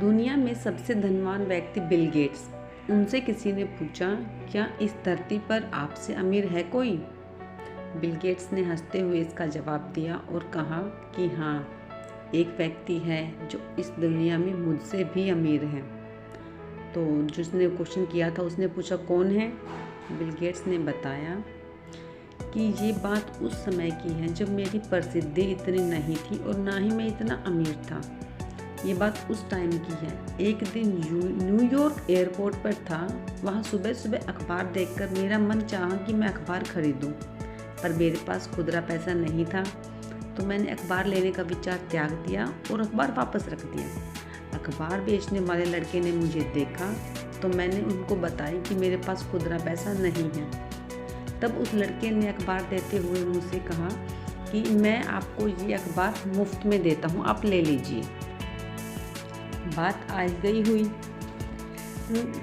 दुनिया में सबसे धनवान व्यक्ति बिल गेट्स। उनसे किसी ने पूछा, क्या इस धरती पर आपसे अमीर है कोई? बिल गेट्स ने हंसते हुए इसका जवाब दिया और कहा कि हाँ, एक व्यक्ति है जो इस दुनिया में मुझसे भी अमीर है। तो जिसने क्वेश्चन किया था उसने पूछा, कौन है? बिल गेट्स ने बताया कि ये बात उस समय की है जब मेरी प्रसिद्धि इतनी नहीं थी और ना ही मैं इतना अमीर था। ये बात उस टाइम की है। एक दिन न्यूयॉर्क एयरपोर्ट पर था। वहाँ सुबह सुबह अखबार देखकर मेरा मन चाहा कि मैं अखबार खरीदूं, पर मेरे पास खुदरा पैसा नहीं था। तो मैंने अखबार लेने का विचार त्याग दिया और अखबार वापस रख दिया। अखबार बेचने वाले लड़के ने मुझे देखा तो मैंने उनको बताया कि मेरे पास खुदरा पैसा नहीं है। तब उस लड़के ने अखबार देते हुए मुझसे कहा कि मैं आपको ये अखबार मुफ्त में देता हूँ, आप ले लीजिए। बात आज गई हुई।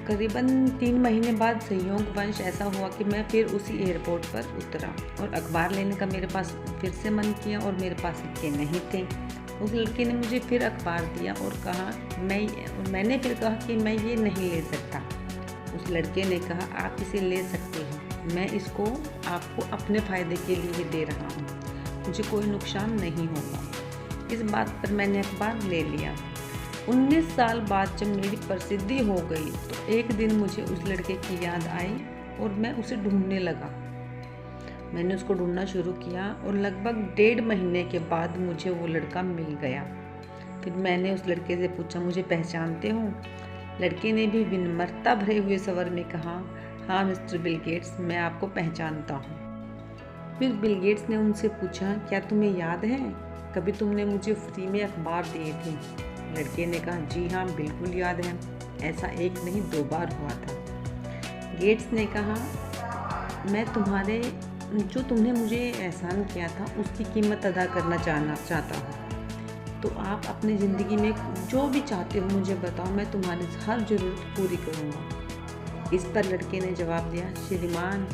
करीबन 3 महीने बाद संयोगवश ऐसा हुआ कि मैं फिर उसी एयरपोर्ट पर उतरा और अखबार लेने का मेरे पास फिर से मन किया और मेरे पास सिक्के नहीं थे। उस लड़के ने मुझे फिर अखबार दिया और मैंने फिर कहा कि मैं ये नहीं ले सकता। उस लड़के ने कहा, आप इसे ले सकते हैं, मैं इसको आपको अपने फ़ायदे के लिए दे रहा हूँ, मुझे कोई नुकसान नहीं होगा। इस बात पर मैंने अखबार ले लिया। 19 साल बाद जब मेरी प्रसिद्धि हो गई तो एक दिन मुझे उस लड़के की याद आई और मैं उसे ढूंढने लगा। मैंने उसको ढूंढना शुरू किया और लगभग 1.5 महीने के बाद मुझे वो लड़का मिल गया। फिर मैंने उस लड़के से पूछा, मुझे पहचानते हो? लड़के ने भी विनम्रता भरे हुए स्वर में कहा, हाँ मिस्टर बिल गेट्स, मैं आपको पहचानता हूँ। फिर बिल गेट्स ने उनसे पूछा, क्या तुम्हें याद है कभी तुमने मुझे फ्री में अखबार दिए थे? लड़के ने कहा, जी हाँ बिल्कुल याद है, ऐसा एक नहीं 2 बार हुआ था। गेट्स ने कहा, मैं तुमने मुझे एहसान किया था उसकी कीमत अदा करना चाहता हूँ। तो आप अपनी ज़िंदगी में जो भी चाहते हो मुझे बताओ, मैं तुम्हारी हर ज़रूरत पूरी करूँगा। इस पर लड़के ने जवाब दिया, श्रीमान,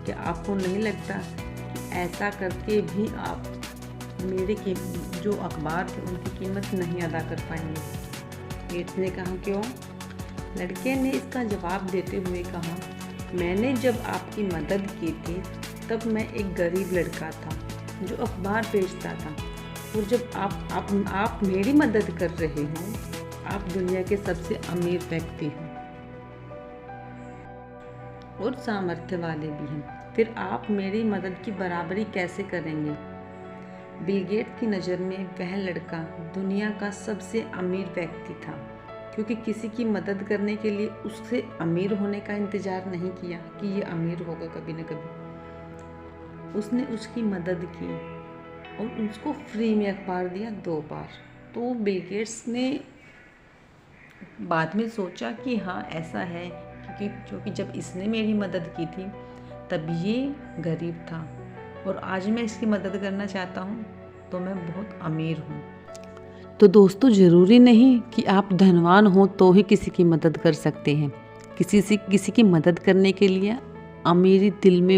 क्या आपको नहीं लगता कि ऐसा करके भी आप मेरे जो अखबार थे उनकी कीमत नहीं अदा कर पाएंगे? गेट्स ने कहा, क्यों? लड़के ने इसका जवाब देते हुए कहा, मैंने जब आपकी मदद की थी तब मैं एक गरीब लड़का था जो अखबार बेचता था, और जब आप मेरी मदद कर रहे हो, आप दुनिया के सबसे अमीर व्यक्ति हो और सामर्थ्य वाले भी हैं, फिर आप मेरी मदद की बराबरी कैसे करेंगे? बिल गेट्स की नज़र में वह लड़का दुनिया का सबसे अमीर व्यक्ति था, क्योंकि किसी की मदद करने के लिए उससे अमीर होने का इंतज़ार नहीं किया कि ये अमीर होगा कभी न कभी। उसने उसकी मदद की और उसको फ्री में अखबार दिया 2 बार। तो बिल गेट्स ने बाद में सोचा कि हाँ ऐसा है, क्योंकि जब इसने मेरी मदद की थी तब ये गरीब था और आज मैं इसकी मदद करना चाहता हूँ तो मैं बहुत अमीर हूँ। तो दोस्तों, ज़रूरी नहीं कि आप धनवान हो तो ही किसी की मदद कर सकते हैं। किसी की मदद करने के लिए अमीरी दिल में